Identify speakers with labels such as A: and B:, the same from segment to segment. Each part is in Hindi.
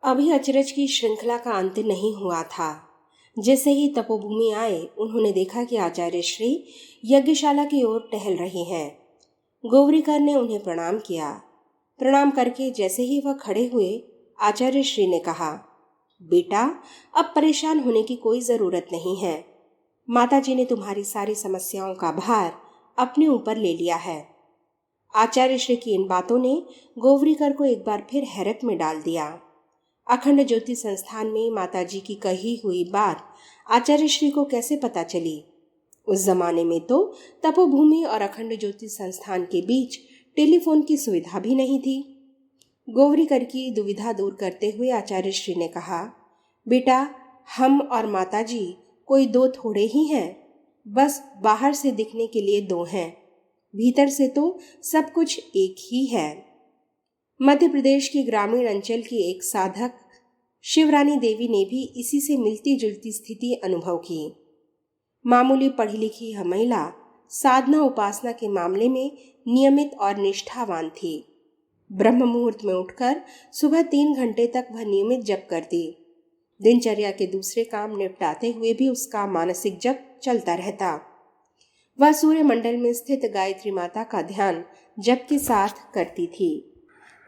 A: अभी अचरज की श्रृंखला का अंत नहीं हुआ था। जैसे ही तपोभूमि आए, उन्होंने देखा कि आचार्य श्री यज्ञशाला की ओर टहल रहे हैं। गौरीकर ने उन्हें प्रणाम किया। प्रणाम करके जैसे ही वह खड़े हुए, आचार्य श्री ने कहा, बेटा, अब परेशान होने की कोई जरूरत नहीं है। माताजी ने तुम्हारी सारी समस्याओं का भार अपने ऊपर ले लिया है। आचार्य श्री की इन बातों ने गौरीकर को एक बार फिर हैरत में डाल दिया। अखंड ज्योति संस्थान में माताजी की कही हुई बात आचार्य श्री को कैसे पता चली? उस जमाने में तो तपोभूमि और अखंड ज्योति संस्थान के बीच टेलीफोन की सुविधा भी नहीं थी। गौरीकर की दुविधा दूर करते हुए आचार्य श्री ने कहा, बेटा, हम और माताजी कोई दो थोड़े ही हैं। बस बाहर से दिखने के लिए दो हैं, भीतर से तो सब कुछ एक ही है। मध्य प्रदेश की ग्रामीण अंचल की एक साधक शिवरानी देवी ने भी इसी से मिलती जुलती स्थिति अनुभव की। मामूली पढ़ी लिखी यह महिला साधना उपासना के मामले में नियमित और निष्ठावान थी। ब्रह्म मुहूर्त में उठकर सुबह 3 घंटे तक वह नियमित जप करती। दिनचर्या के दूसरे काम निपटाते हुए भी उसका मानसिक जप चलता रहता। वह सूर्य मंडल में स्थित गायत्री माता का ध्यान जप के साथ करती थी।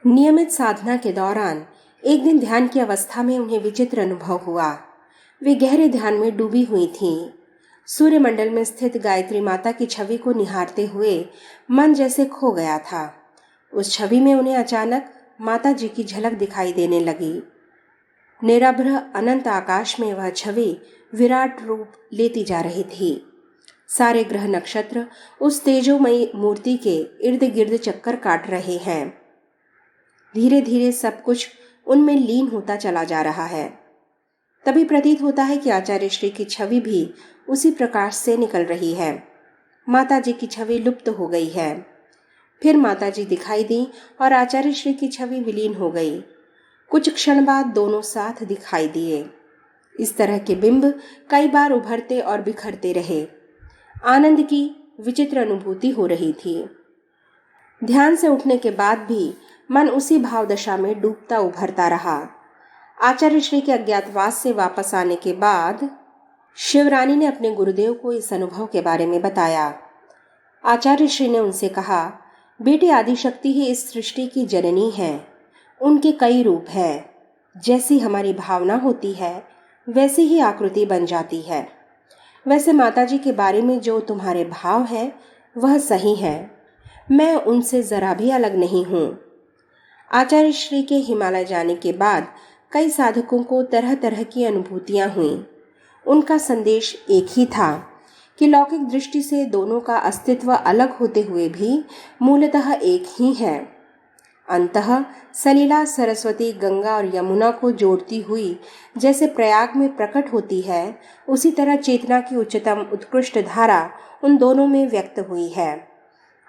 A: नियमित साधना के दौरान एक दिन ध्यान की अवस्था में उन्हें विचित्र अनुभव हुआ। वे गहरे ध्यान में डूबी हुई थीं। सूर्य मंडल में स्थित गायत्री माता की छवि को निहारते हुए मन जैसे खो गया था। उस छवि में उन्हें अचानक माता जी की झलक दिखाई देने लगी। निरभ्र अनंत आकाश में वह छवि विराट रूप लेती जा रही थी। सारे ग्रह नक्षत्र उस तेजोमयी मूर्ति के इर्द गिर्द चक्कर काट रहे हैं। धीरे धीरे सब कुछ उनमें लीन होता चला जा रहा है। तभी प्रतीत होता है कि आचार्य श्री की छवि भी उसी प्रकाश से निकल रही है। माता जी की छवि लुप्त हो गई है। फिर माता जी दिखाई दी और आचार्य श्री की छवि विलीन हो गई। कुछ क्षण बाद दोनों साथ दिखाई दिए। इस तरह के बिंब कई बार उभरते और बिखरते रहे। आनंद की विचित्र अनुभूति हो रही थी। ध्यान से उठने के बाद भी मन उसी भाव दशा में डूबता उभरता रहा। आचार्य श्री के अज्ञातवास से वापस आने के बाद शिवरानी ने अपने गुरुदेव को इस अनुभव के बारे में बताया। आचार्य श्री ने उनसे कहा, बेटी, आदिशक्ति ही इस सृष्टि की जननी है। उनके कई रूप हैं। जैसी हमारी भावना होती है वैसी ही आकृति बन जाती है। वैसे माताजी के बारे में जो तुम्हारे भाव है वह सही है। मैं उनसे जरा भी अलग नहीं हूँ। आचार्य श्री के हिमालय जाने के बाद कई साधकों को तरह तरह की अनुभूतियां हुईं। उनका संदेश एक ही था कि लौकिक दृष्टि से दोनों का अस्तित्व अलग होते हुए भी मूलतः एक ही है। अंततः सलीला सरस्वती गंगा और यमुना को जोड़ती हुई जैसे प्रयाग में प्रकट होती है, उसी तरह चेतना की उच्चतम उत्कृष्ट धारा उन दोनों में व्यक्त हुई है।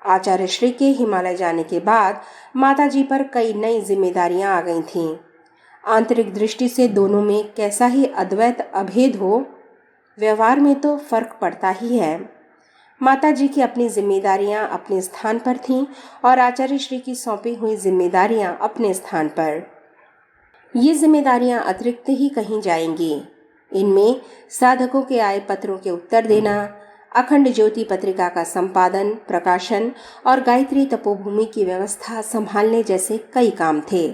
A: आचार्य श्री के हिमालय जाने के बाद माताजी पर कई नई जिम्मेदारियां आ गई थीं। आंतरिक दृष्टि से दोनों में कैसा ही अद्वैत अभेद हो, व्यवहार में तो फर्क पड़ता ही है। माताजी की अपनी जिम्मेदारियां अपने स्थान पर थीं और आचार्य श्री की सौंपी हुई जिम्मेदारियां अपने स्थान पर। ये जिम्मेदारियां अतिरिक्त ही कहीं जाएंगी। इनमें साधकों के आए पत्रों के उत्तर देना, अखंड ज्योति पत्रिका का संपादन, प्रकाशन और गायत्री तपोभूमि की व्यवस्था संभालने जैसे कई काम थे।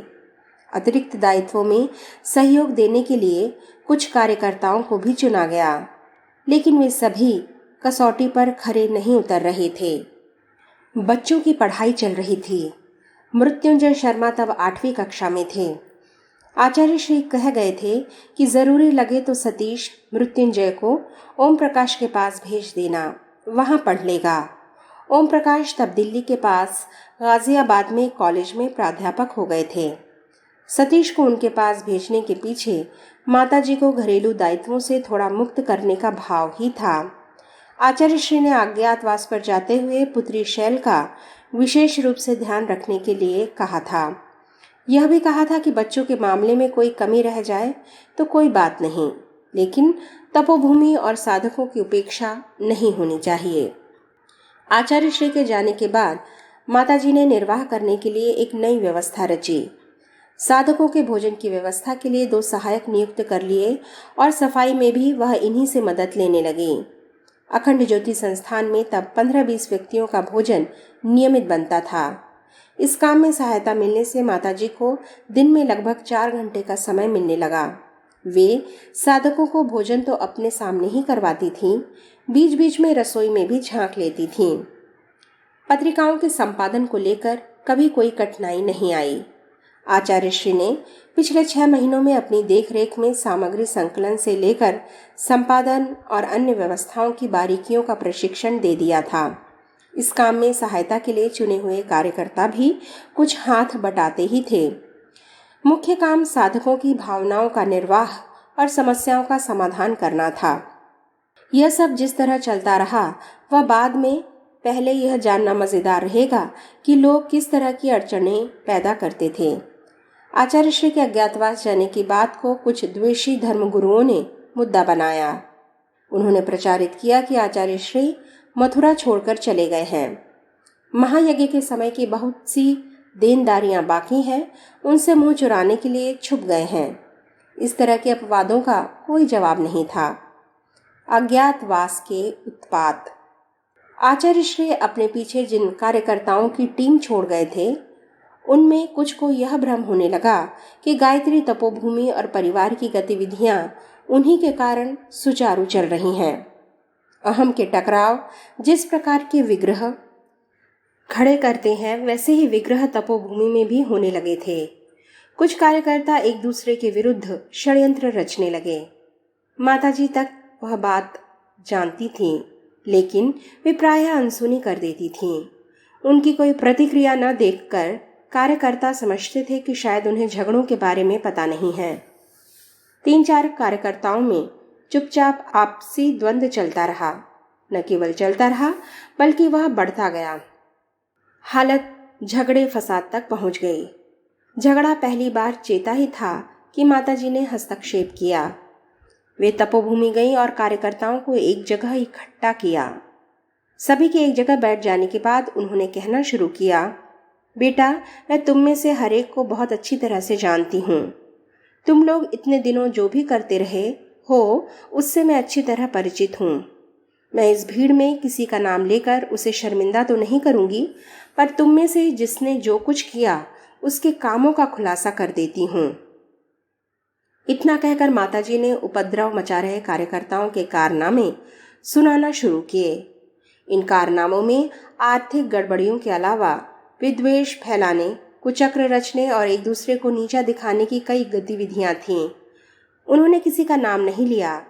A: अतिरिक्त दायित्वों में सहयोग देने के लिए कुछ कार्यकर्ताओं को भी चुना गया, लेकिन वे सभी कसौटी पर खरे नहीं उतर रहे थे। बच्चों की पढ़ाई चल रही थी। मृत्युंजय शर्मा तब 8वीं कक्षा में थे। आचार्य श्री कह गए थे कि जरूरी लगे तो सतीश मृत्युंजय को ओम प्रकाश के पास भेज देना, वहां पढ़ लेगा। ओम प्रकाश तब दिल्ली के पास गाजियाबाद में कॉलेज में प्राध्यापक हो गए थे। सतीश को उनके पास भेजने के पीछे माताजी को घरेलू दायित्वों से थोड़ा मुक्त करने का भाव ही था। आचार्य श्री ने अज्ञातवास पर जाते हुए पुत्री शैल का विशेष रूप से ध्यान रखने के लिए कहा था। यह भी कहा था कि बच्चों के मामले में कोई कमी रह जाए तो कोई बात नहीं, लेकिन तपोभूमि और साधकों की उपेक्षा नहीं होनी चाहिए। आचार्य श्री के जाने के बाद माताजी ने निर्वाह करने के लिए एक नई व्यवस्था रची। साधकों के भोजन की व्यवस्था के लिए 2 सहायक नियुक्त कर लिए और सफाई में भी वह इन्हीं से मदद लेने लगे। अखंड ज्योति संस्थान में तब 15-20 व्यक्तियों का भोजन नियमित बनता था। इस काम में सहायता मिलने से माताजी को दिन में लगभग 4 घंटे का समय मिलने लगा। वे साधकों को भोजन तो अपने सामने ही करवाती थीं, बीच बीच में रसोई में भी झांक लेती थीं। पत्रिकाओं के संपादन को लेकर कभी कोई कठिनाई नहीं आई। आचार्य श्री ने पिछले 6 महीनों में अपनी देखरेख में सामग्री संकलन से लेकर संपादन और अन्य व्यवस्थाओं की बारीकियों का प्रशिक्षण दे दिया था। इस काम में सहायता के लिए चुने हुए कार्यकर्ता भी कुछ हाथ बटाते ही थे। मुख्य काम साधकों की भावनाओं का निर्वाह और समस्याओं का समाधान करना था। यह सब जिस तरह चलता रहा वह बाद में पहले यह जानना मज़ेदार रहेगा कि लोग किस तरह की अड़चनें पैदा करते थे। आचार्य श्री के अज्ञातवास जाने की बात को कुछ द्वेषी धर्मगुरुओं ने मुद्दा बनाया। उन्होंने प्रचारित किया कि आचार्य श्री मथुरा छोड़कर चले गए हैं। महायज्ञ के समय की बहुत सी देनदारियां बाकी हैं, उनसे मुंह चुराने के लिए छुप गए हैं। इस तरह के अपवादों का कोई जवाब नहीं था। अज्ञातवास के उत्पात। आचार्य श्री अपने पीछे जिन कार्यकर्ताओं की टीम छोड़ गए थे उनमें कुछ को यह भ्रम होने लगा कि गायत्री तपोभूमि और परिवार की गतिविधियां उन्हीं के कारण सुचारू चल रही हैं। अहम के टकराव जिस प्रकार के विग्रह खड़े करते हैं वैसे ही विग्रह तपोभूमि में भी होने लगे थे। कुछ कार्यकर्ता एक दूसरे के विरुद्ध षड्यंत्र रचने लगे। माताजी तक वह बात जानती थीं, लेकिन वे प्रायः अनसुनी कर देती थीं। उनकी कोई प्रतिक्रिया न देखकर कार्यकर्ता समझते थे कि शायद उन्हें झगड़ों के बारे में पता नहीं है। 3-4 कार्यकर्ताओं में चुपचाप आपसी द्वंद्व चलता रहा। न केवल चलता रहा बल्कि वह बढ़ता गया। हालत झगड़े फसाद तक पहुंच गई। झगड़ा पहली बार चेता ही था कि माताजी ने हस्तक्षेप किया। वे तपोभूमि गईं और कार्यकर्ताओं को एक जगह इकट्ठा किया। सभी के एक जगह बैठ जाने के बाद उन्होंने कहना शुरू किया, बेटा, मैं तुम में से हर एक को बहुत अच्छी तरह से जानती हूँ। तुम लोग इतने दिनों जो भी करते रहे हो उससे मैं अच्छी तरह परिचित हूँ। मैं इस भीड़ में किसी का नाम लेकर उसे शर्मिंदा तो नहीं करूँगी, पर तुम में से जिसने जो कुछ किया उसके कामों का खुलासा कर देती हूँ। इतना कहकर माताजी ने उपद्रव मचा रहे कार्यकर्ताओं के कारनामे सुनाना शुरू किए। इन कारनामों में आर्थिक गड़बड़ियों के अलावा विद्वेष फैलाने, कुचक्र रचने और एक दूसरे को नीचा दिखाने की कई गतिविधियां थीं। उन्होंने किसी का नाम नहीं लिया,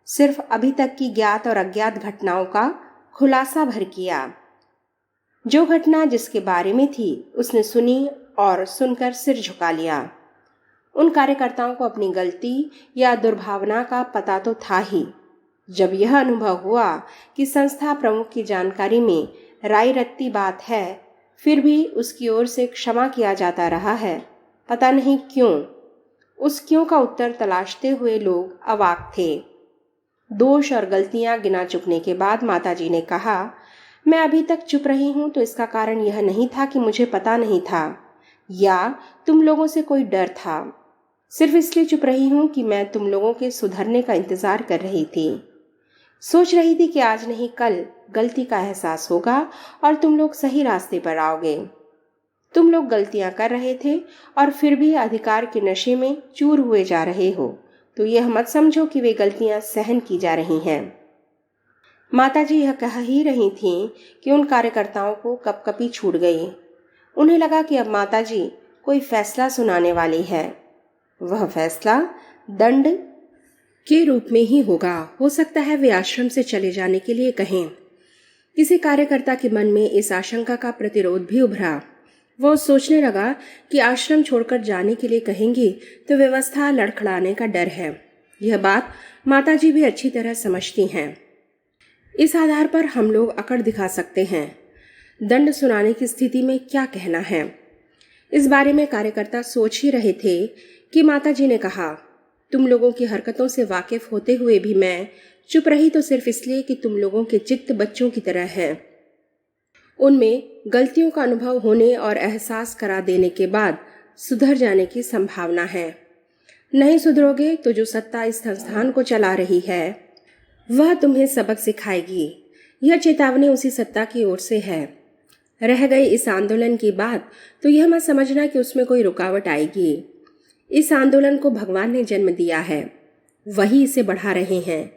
A: सिर्फ अभी तक की ज्ञात और अज्ञात घटनाओं का खुलासा भर किया। जो घटना जिसके बारे में थी उसने सुनी और सुनकर सिर झुका लिया। उन कार्यकर्ताओं को अपनी गलती या दुर्भावना का पता तो था ही। जब यह अनुभव हुआ कि संस्था प्रमुख की जानकारी में राय रत्ती बात है, फिर भी उसकी ओर से क्षमा किया जाता रहा है, पता नहीं क्यों। उस क्यों का उत्तर तलाशते हुए लोग अवाक थे। दोष और गलतियां गिना चुकने के बाद माताजी ने कहा, मैं अभी तक चुप रही हूं तो इसका कारण यह नहीं था कि मुझे पता नहीं था या तुम लोगों से कोई डर था। सिर्फ इसलिए चुप रही हूं कि मैं तुम लोगों के सुधरने का इंतजार कर रही थी। सोच रही थी कि आज नहीं कल गलती का एहसास होगा और तुम लोग सही रास्ते पर आओगे। तुम लोग गलतियां कर रहे थे और फिर भी अधिकार के नशे में चूर हुए जा रहे हो, तो यह मत समझो कि वे गलतियां सहन की जा रही हैं। माताजी यह कह ही रही थीं कि उन कार्यकर्ताओं को कपकपी छूट गई। उन्हें लगा कि अब माताजी कोई फैसला सुनाने वाली है। वह फैसला दंड के रूप में ही होगा। हो सकता है वे आश्रम से चले जाने के लिए कहें। किसी कार्यकर्ता के मन में इस आशंका का प्रतिरोध भी उभरा। वह सोचने लगा कि आश्रम छोड़कर जाने के लिए कहेंगी तो व्यवस्था लड़खड़ाने का डर है। यह बात माताजी भी अच्छी तरह समझती हैं। इस आधार पर हम लोग अकड़ दिखा सकते हैं। दंड सुनाने की स्थिति में क्या कहना है, इस बारे में कार्यकर्ता सोच ही रहे थे कि माताजी ने कहा, तुम लोगों की हरकतों से वाकिफ होते हुए भी मैं चुप रही तो सिर्फ इसलिए कि तुम लोगों के चित्त बच्चों की तरह है। उनमें गलतियों का अनुभव होने और एहसास करा देने के बाद सुधर जाने की संभावना है। नहीं सुधरोगे तो जो सत्ता इस संस्थान को चला रही है वह तुम्हें सबक सिखाएगी। यह चेतावनी उसी सत्ता की ओर से है। रह गई इस आंदोलन की बात तो यह मत समझना कि उसमें कोई रुकावट आएगी। इस आंदोलन को भगवान ने जन्म दिया है, वही इसे बढ़ा रहे हैं।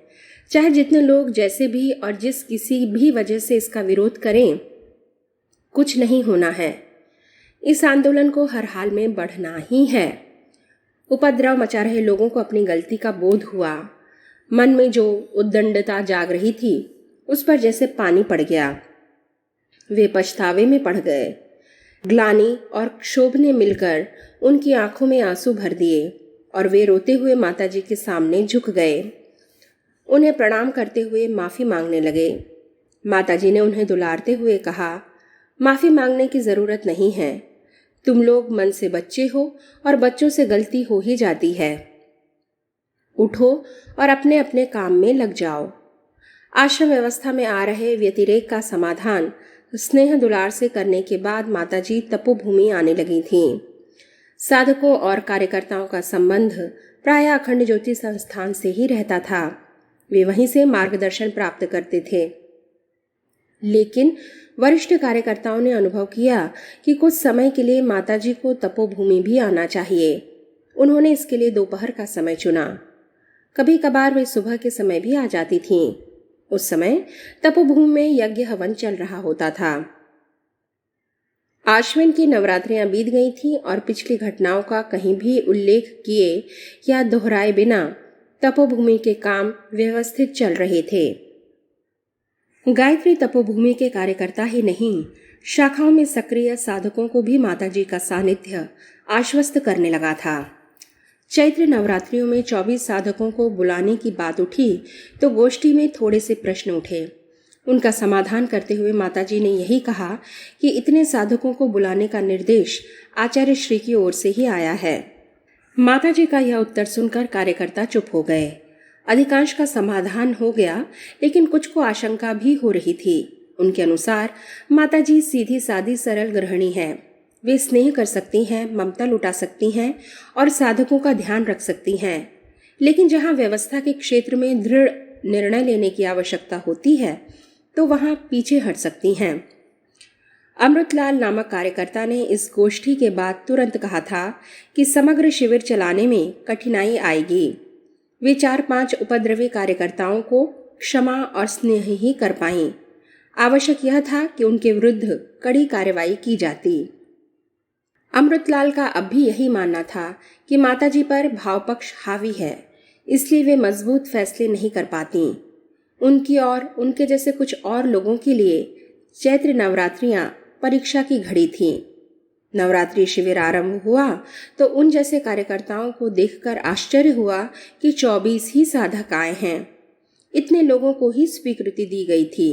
A: चाहे जितने लोग जैसे भी और जिस किसी भी वजह से इसका विरोध करें, कुछ नहीं होना है। इस आंदोलन को हर हाल में बढ़ना ही है। उपद्रव मचा रहे लोगों को अपनी गलती का बोध हुआ। मन में जो उद्दंडता जाग रही थी उस पर जैसे पानी पड़ गया। वे पछतावे में पड़ गए। ग्लानि और क्षोभ ने मिलकर उनकी आंखों में आंसू भर दिए और वे रोते हुए माताजी के सामने झुक गए। उन्हें प्रणाम करते हुए माफ़ी मांगने लगे। माताजी ने उन्हें दुलारते हुए कहा, माफ़ी मांगने की ज़रूरत नहीं है। तुम लोग मन से बच्चे हो और बच्चों से गलती हो ही जाती है। उठो और अपने अपने काम में लग जाओ। आश्रम व्यवस्था में आ रहे व्यतिरेक का समाधान स्नेह दुलार से करने के बाद माताजी तपोभूमि आने लगी थीं। साधकों और कार्यकर्ताओं का संबंध प्रायः अखंड ज्योति संस्थान से ही रहता था। वे वहीं से मार्गदर्शन प्राप्त करते थे। लेकिन वरिष्ठ कार्यकर्ताओं ने अनुभव किया कि कुछ समय के लिए माताजी को तपोभूमि भी आना चाहिए। उन्होंने इसके लिए दोपहर का समय चुना। कभी कभार वे सुबह के समय भी आ जाती थीं। उस समय तपोभूमि में यज्ञ हवन चल रहा होता था। आश्विन की नवरात्रियां बीत गई थीं और पिछली घटनाओं का कहीं भी उल्लेख किए या दोहराए बिना तपोभूमि के काम व्यवस्थित चल रहे थे। गायत्री तपोभूमि के कार्यकर्ता ही नहीं, शाखाओं में सक्रिय साधकों को भी माताजी का सानिध्य आश्वस्त करने लगा था। चैत्र नवरात्रियों में 24 साधकों को बुलाने की बात उठी तो गोष्ठी में थोड़े से प्रश्न उठे। उनका समाधान करते हुए माताजी ने यही कहा कि इतने साधकों को बुलाने का निर्देश आचार्य श्री की ओर से ही आया है। माताजी का यह उत्तर सुनकर कार्यकर्ता चुप हो गए। अधिकांश का समाधान हो गया, लेकिन कुछ को आशंका भी हो रही थी। उनके अनुसार माताजी सीधी सादी सरल गृहिणी है। वे स्नेह कर सकती हैं, ममता लुटा सकती हैं और साधकों का ध्यान रख सकती हैं। लेकिन जहां व्यवस्था के क्षेत्र में दृढ़ निर्णय लेने की आवश्यकता होती है तो वहां पीछे हट सकती हैं। अमृतलाल नामक कार्यकर्ता ने इस गोष्ठी के बाद तुरंत कहा था कि समग्र शिविर चलाने में कठिनाई आएगी। वे 4-5 उपद्रवी कार्यकर्ताओं को क्षमा और स्नेह ही कर पाईं। आवश्यक यह था कि उनके विरुद्ध कड़ी कार्रवाई की जाती। अमृतलाल का अब भी यही मानना था कि माताजी पर भावपक्ष हावी है, इसलिए वे मजबूत फैसले नहीं कर पाती। उनकी और उनके जैसे कुछ और लोगों के लिए चैत्र नवरात्रियां परीक्षा की घड़ी थीं। नवरात्रि शिविर आरंभ हुआ तो उन जैसे कार्यकर्ताओं को देखकर आश्चर्य हुआ कि 24 ही साधक आए हैं। इतने लोगों को ही स्वीकृति दी गई थी।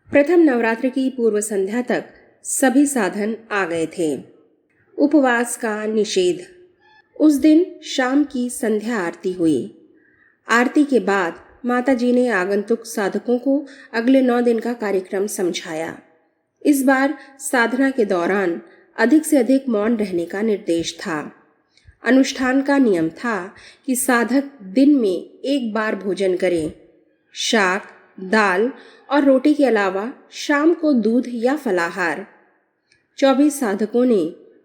A: प्रथम नवरात्र की पूर्व संध्या तक सभी साधन आ गए थे। उपवास का निषेध। उस दिन शाम की संध्या आरती हुई। आरती के बाद माताजी ने आगंतुक साधकों को अगले 9 दिन का कार्यक्रम समझाया। इस बार साधना के दौरान अधिक से अधिक मौन रहने का निर्देश था। अनुष्ठान का नियम था कि साधक दिन में एक बार भोजन करें। शाक, दाल और रोटी के अलावा शाम को दूध या फलाहार। 24 साधकों ने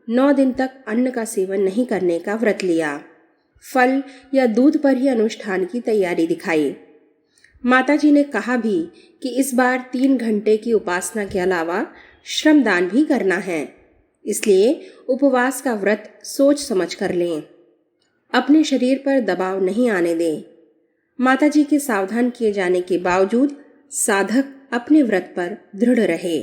A: 9 दिन तक अन्न का सेवन नहीं करने का व्रत लिया। फल या दूध पर ही अनुष्ठान की तैयारी दिखाई। माताजी ने कहा भी कि इस बार 3 घंटे की उपासना के अलावा श्रमदान भी करना है, इसलिए उपवास का व्रत सोच समझ कर लें। अपने शरीर पर दबाव नहीं आने दें। माताजी के सावधान किए जाने के बावजूद साधक अपने व्रत पर दृढ़ रहे।